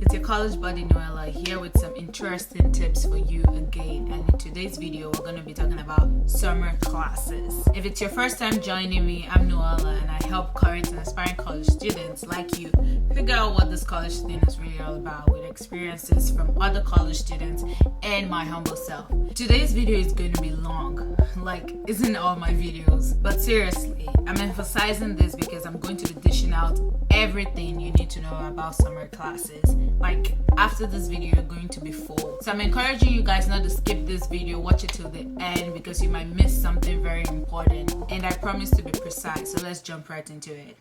it's your college buddy Noella here with some interesting tips for you again. And in today's video, we're going to be talking about summer classes. If it's your first time joining me, I'm Noella and I help current and aspiring college students like you figure out what this college thing is really all about with experiences from other college students and my humble self. Today's video is going to be long, like isn't all my videos, but seriously, I'm emphasizing this because I'm going to be dishing out everything you need to know about summer classes. Like after this video, you're going to be full. So I'm encouraging you guys not to skip this video, watch it till the end because you might miss something very important. And I promise to be precise. So let's jump right into it.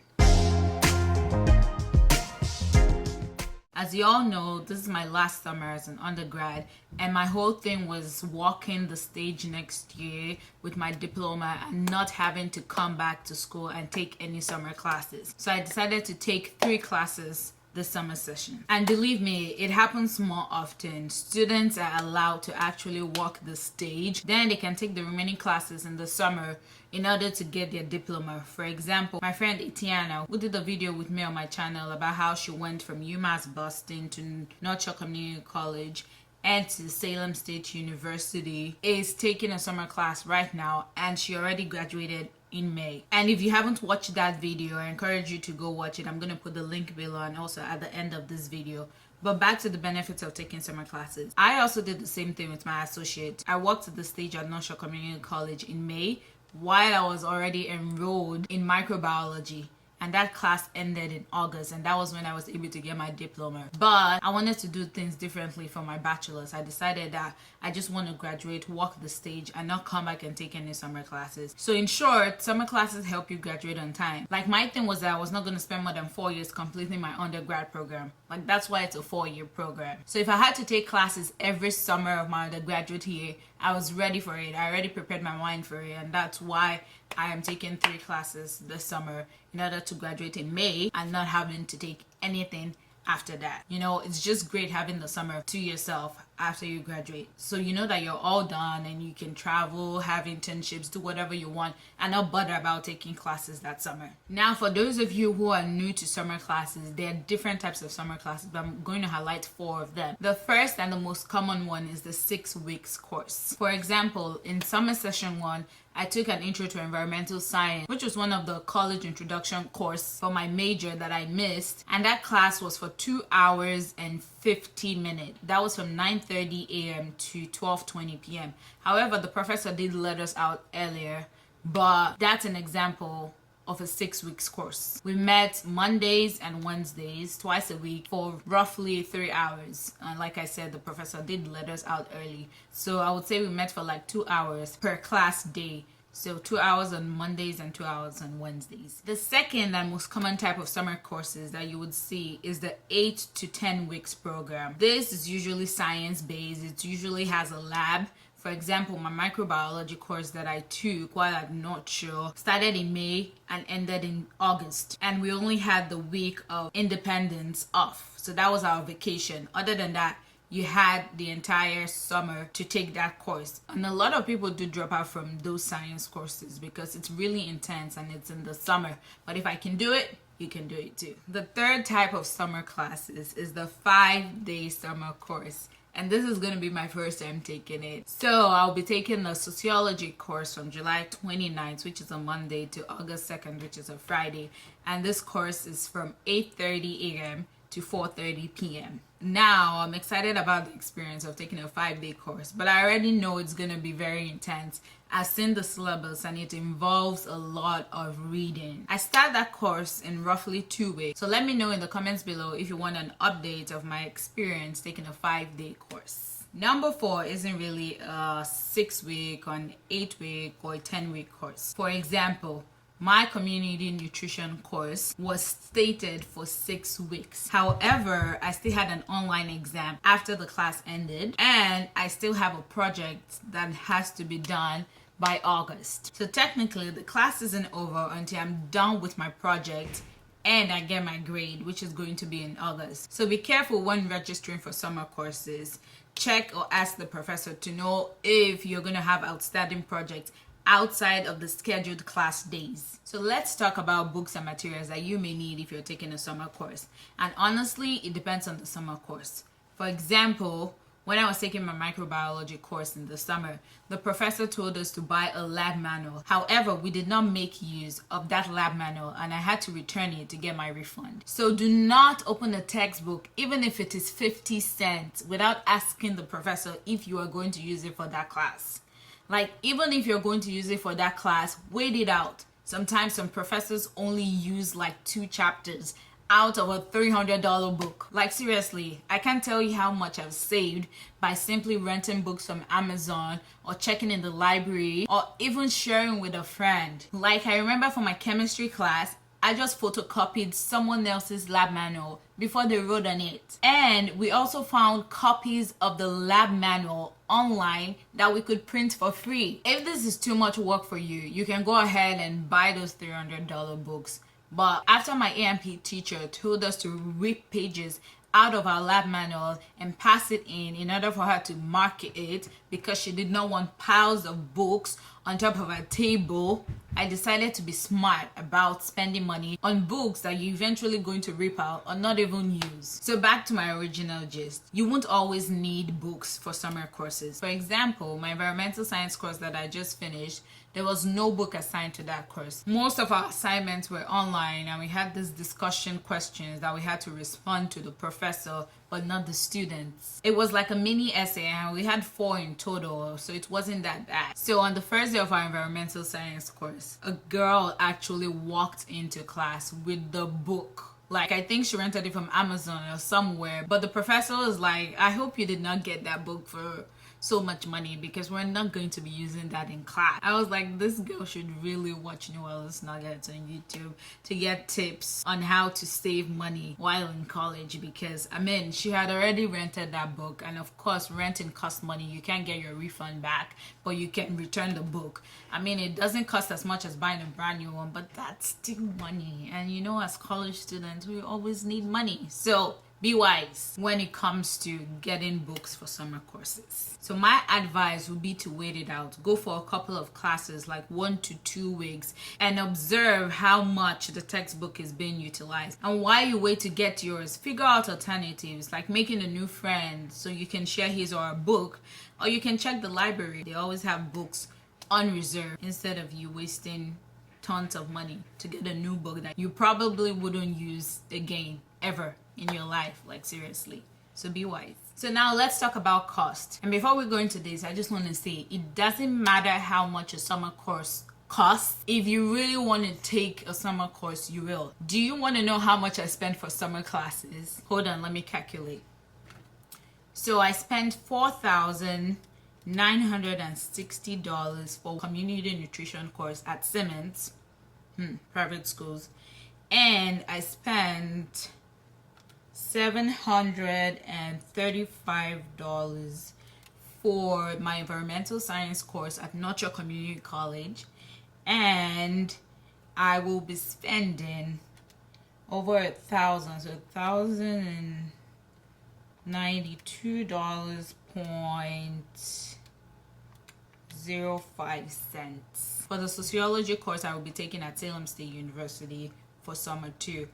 As you all know, this is my last summer as an undergrad, and my whole thing was walking the stage next year with my diploma and not having to come back to school and take any summer classes. So I decided to take 3 classes this summer session. And believe me, it happens more often. Students are allowed to actually walk the stage. Then they can take the remaining classes in the summer in order to get their diploma. For example, my friend Etiana, who did a video with me on my channel about how she went from UMass Boston to North Shore Community College and to Salem State University, is taking a summer class right now, and she already graduated in May. And if you haven't watched that video, I encourage you to go watch it. I'm going to put the link below and also at the end of this video. But back to the benefits of taking summer classes. I also did the same thing with my associate. I walked the stage at North Shore Community College in May while I was already enrolled in microbiology. And that class ended in August, and that was when I was able to get my diploma. But I wanted to do things differently for my bachelor's. I decided that I just want to graduate, walk the stage, and not come back and take any summer classes. So in short, summer classes help you graduate on time. Like my thing was that I was not going to spend more than 4 years completing my undergrad program. Like that's why it's a 4-year program. So if I had to take classes every summer of my undergraduate year, I was ready for it. I already prepared my mind for it, and that's why I am taking 3 classes this summer in order to graduate in May and not having to take anything after that. You know, it's just great having the summer to yourself after you graduate. So you know that you're all done and you can travel, have internships, do whatever you want and not bother about taking classes that summer. Now, for those of you who are new to summer classes, there are different types of summer classes, but I'm going to highlight 4 of them. The first and the most common one is the 6 weeks course. For example, in summer session 1, I took an intro to environmental science, which was one of the college introduction course for my major that I missed. And that class was for 2 hours and 50 minutes. That was from 9:30 a.m. to 12:20 p.m. However, the professor did let us out earlier, but that's an example of a 6 weeks course. We met Mondays and Wednesdays twice a week for roughly 3 hours. And like I said, the professor did let us out early. So I would say we met for like 2 hours per class day. So 2 hours on Mondays and 2 hours on Wednesdays. The second and most common type of summer courses that you would see is the 8 to 10 weeks program. This is usually science-based. It usually has a lab. For example, my microbiology course that I took while at North Shore started in May and ended in August. And we only had the week of Independence off. So that was our vacation. Other than that, you had the entire summer to take that course. And a lot of people do drop out from those science courses because it's really intense and it's in the summer. But if I can do it, you can do it too. The third type of summer classes is the 5-day summer course. And this is going to be my first time taking it. So I'll be taking the sociology course from July 29th, which is a Monday, to August 2nd, which is a Friday. And this course is from 8:30 a.m. to 4:30 p.m. Now, I'm excited about the experience of taking a 5-day course, but I already know it's going to be very intense. I've seen the syllabus and it involves a lot of reading. I start that course in roughly 2 weeks. So let me know in the comments below if you want an update of my experience taking a 5-day course. Number 4 isn't really a 6-week or an 8-week or a 10-week course. For example, my community nutrition course was stated for 6 weeks. However, I still had an online exam after the class ended, and I still have a project that has to be done by August. So technically, the class isn't over until I'm done with my project and I get my grade, which is going to be in August. So be careful when registering for summer courses. Check or ask the professor to know if you're going to have outstanding projects outside of the scheduled class days. So let's talk about books and materials that you may need if you're taking a summer course. And honestly, it depends on the summer course. For example, when I was taking my microbiology course in the summer, the professor told us to buy a lab manual. However, we did not make use of that lab manual and I had to return it to get my refund. So do not open a textbook, even if it is 50 cents, without asking the professor if you are going to use it for that class. Like, even if you're going to use it for that class, wait it out. Sometimes some professors only use like 2 chapters out of a $300 book. Like, seriously, I can't tell you how much I've saved by simply renting books from Amazon or checking in the library or even sharing with a friend. Like, I remember for my chemistry class, I just photocopied someone else's lab manual before they wrote on it. And we also found copies of the lab manual online that we could print for free. If this is too much work for you, you can go ahead and buy those $300 books. But after my AMP teacher told us to rip pages out of our lab manual and pass it in order for her to mark it because she did not want piles of books on top of her table, I decided to be smart about spending money on books that you're eventually going to rip out or not even use. So back to my original gist. You won't always need books for summer courses. For example, my environmental science course that I just finished, there was no book assigned to that course. Most of our assignments were online and we had these discussion questions that we had to respond to the professor but not the students. It was like a mini essay and we had 4 in total, so it wasn't that bad. So on the first day of our environmental science course, a girl actually walked into class with the book. Like, I think she rented it from Amazon or somewhere, but the professor was like, I hope you did not get that book for so much money because we're not going to be using that in class. I was like, this girl should really watch New Orleans Nuggets on YouTube to get tips on how to save money while in college, because I mean, she had already rented that book, and of course renting costs money. You can't get your refund back, but you can return the book. I mean, it doesn't cost as much as buying a brand new one, but that's still money. And you know, as college students, we always need money. So be wise when it comes to getting books for summer courses. So my advice would be to wait it out. Go for a couple of classes, like 1 to 2 weeks, and observe how much the textbook is being utilized. And while you wait to get yours, figure out alternatives, like making a new friend so you can share his or her book, or you can check the library. They always have books on reserve instead of you wasting tons of money to get a new book that you probably wouldn't use again ever in your life. Like, seriously. So be wise. So now let's talk about cost. And before we go into this, I just want to say it doesn't matter how much a summer course costs. If you really want to take a summer course, you will. Do you want to know how much I spent for summer classes? Hold on, let me calculate. So I spent $4,960 for community nutrition course at Simmons, private schools, and I spent $735 for my environmental science course at Nurture Community College, and I will be spending over $1,000, so $1,092.05 for the sociology course I will be taking at Salem State University for summer 2.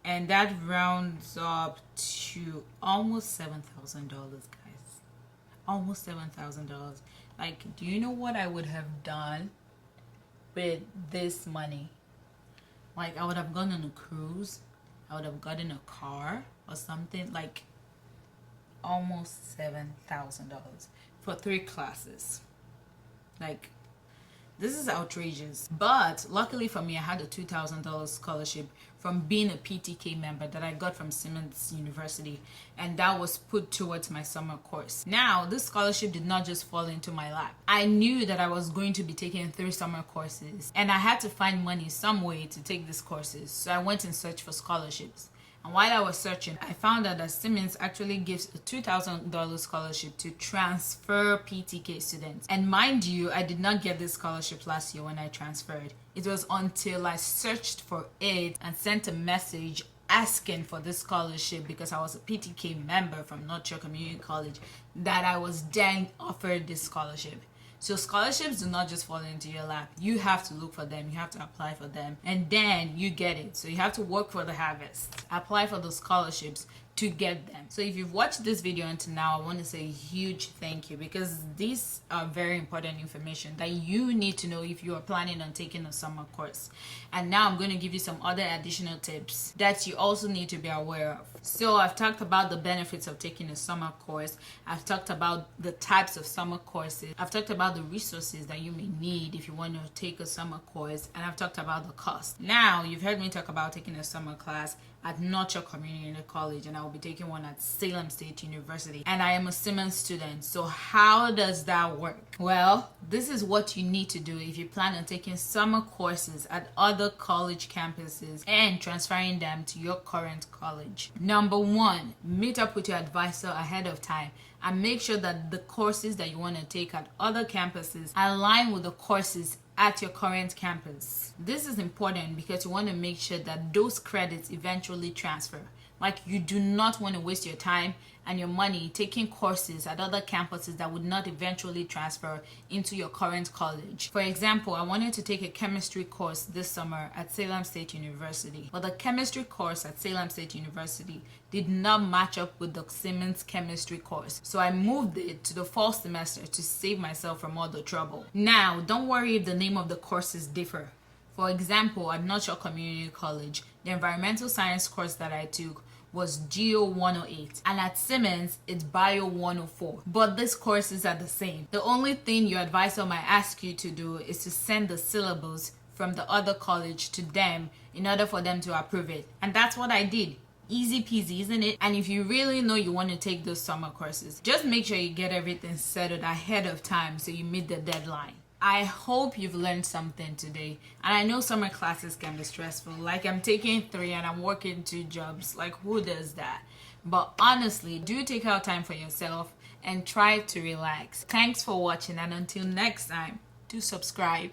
And that rounds up to almost $7,000, guys. Almost $7,000. Like, do you know what I would have done with this money? Like, I would have gone on a cruise. I would have gotten a car or something. Like, almost $7,000 for 3 classes. Like, this is outrageous. But luckily for me, I had a $2,000 scholarship from being a PTK member that I got from Simmons University, and that was put towards my summer course. Now, this scholarship did not just fall into my lap. I knew that I was going to be taking 3 summer courses, and I had to find money some way to take these courses. So I went in search for scholarships. And while I was searching, I found out that Simmons actually gives a $2,000 scholarship to transfer PTK students. And mind you, I did not get this scholarship last year when I transferred. It was until I searched for it and sent a message asking for this scholarship because I was a PTK member from Nurture Community College that I was then offered this scholarship. So scholarships do not just fall into your lap. You have to look for them, you have to apply for them, and then you get it. So you have to work for the harvest, apply for the scholarships to get them. So if you've watched this video until now, I want to say a huge thank you, because these are very important information that you need to know if you are planning on taking a summer course. And now I'm going to give you some other additional tips that you also need to be aware of. So I've talked about the benefits of taking a summer course. I've talked about the types of summer courses. I've talked about the resources that you may need if you want to take a summer course. And I've talked about the cost. Now, you've heard me talk about taking a summer class at Nurture Community College, and I will be taking one at Salem State University, and I am a Simmons student. So how does that work? Well, this is what you need to do if you plan on taking summer courses at other college campuses and transferring them to your current college. Number one, meet up with your advisor ahead of time and make sure that the courses that you want to take at other campuses align with the courses at your current campus. This is important because you want to make sure that those credits eventually transfer. Like, you do not want to waste your time and your money taking courses at other campuses that would not eventually transfer into your current college. For example, I wanted to take a chemistry course this summer at Salem State University, but the chemistry course at Salem State University did not match up with the Simmons chemistry course. So I moved it to the fall semester to save myself from all the trouble. Now, don't worry if the name of the courses differ. For example, at Nurture Community College, the environmental science course that I took was Geo 108, and at Simmons it's Bio 104, but these courses are the same. The only thing your advisor might ask you to do is to send the syllabus from the other college to them in order for them to approve it, and that's what I did. Easy peasy, isn't it? And if you really know you want to take those summer courses, just make sure you get everything settled ahead of time so you meet the deadline. I hope you've learned something today. And I know summer classes can be stressful. Like, I'm taking 3 and I'm working 2 jobs. Like, who does that? But honestly, do take out time for yourself and try to relax. Thanks for watching, and until next time, do subscribe.